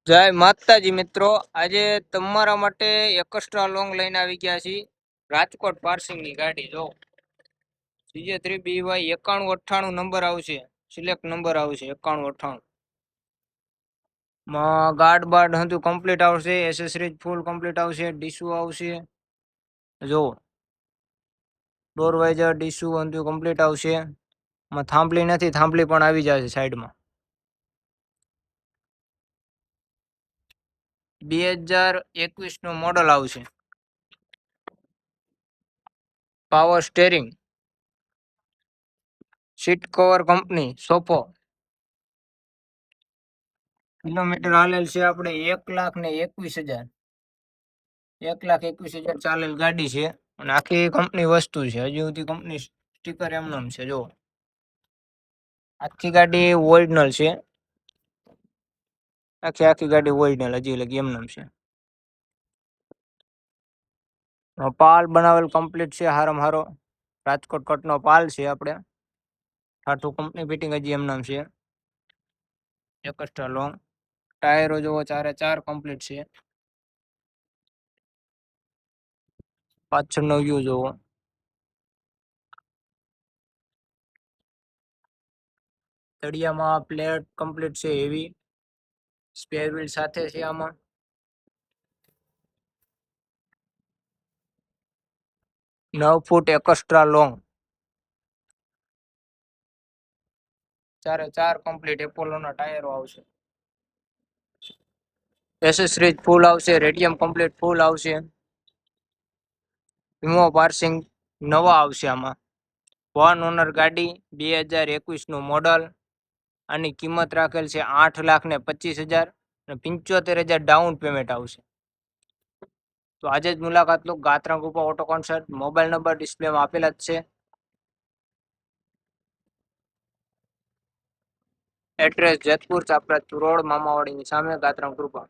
જય માતાજી મિત્રો, આજે તમારા માટે એક્સ્ટ્રા લોંગ લઈને આવી ગયા છીએ. રાજકોટ પાર્સિંગ ની ગાડી જો CJ3BY 9198 નંબર આવશે, સિલેક્ટ નંબર આવશે 9198 ગાર્ડ બાર્ડ હતું કમ્પ્લીટ આવશે, એસેસરીઝ ફૂલ કમ્પ્લીટ આવશે, ડીસુ આવશે, જો ડોર વાઇઝર ડીસુ હતું કમ્પ્લીટ આવશે. થાંભલી નથી, થાંભલી પણ આવી જશે સાઈડમાં. 2021 નું મોડલ આવશે. Power steering, seat cover company સોફો. કિલોમીટર હાલેલ છે આપણે 1,21,000. 1,21,000 ચાલેલ ગાડી છે અને આખી કંપની વસ્તુ છે. હજી સુધી કંપની સ્ટીકર એમનેમ છે. જો આખી ગાડી ઓરિજિનલ છે, આખી ગાડી ઓરિજિનલ હજી લગી એમનેમ છે. પાલ બનાવેલ કમ્પ્લીટ છે, હારામાં હારો રાજકોટ કટનો પાલ છે આપણે. ઠાઠું કંપની ફિટિંગ હજી એમનેમ છે. એક્સ્ટ્રા લોંગ ટાયરો જોવો, 4 કમ્પ્લીટ છે. પાછળનો વ્યૂ જોવો, તળિયામાં પ્લેટ કમ્પ્લીટ છે, હેવી સ્પેર વ્હીલ સાથે છે. આમાં 9 ફૂટ એક્સ્ટ્રા લોંગ, 4 કમ્પ્લીટ એપોલોના ટાયરો આવશે. એસેસરીઝ ફૂલ આવશે, રેડિયમ કમ્પ્લીટ ફૂલ આવશે. વીમો પાર્સિંગ નવા આવશે. આમાં 1 ઓનર ગાડી, 2021 નું મોડલ. આની કિંમત રાખેલ છે 8,25,000 અને 75,000 ડાઉન પેમેન્ટ આવશે. તો આજે જ મુલાકાત લો. ગાત્રા કૃપા ઓટો કોન્સર્ટ. મોબાઈલ નંબર ડિસ્પ્લેમાં આપેલા જ છે. એડ્રેસ જેતપુર ચાપરાજ રોડ, મામાવાડીની સામે, ગાત્રા કૃપા.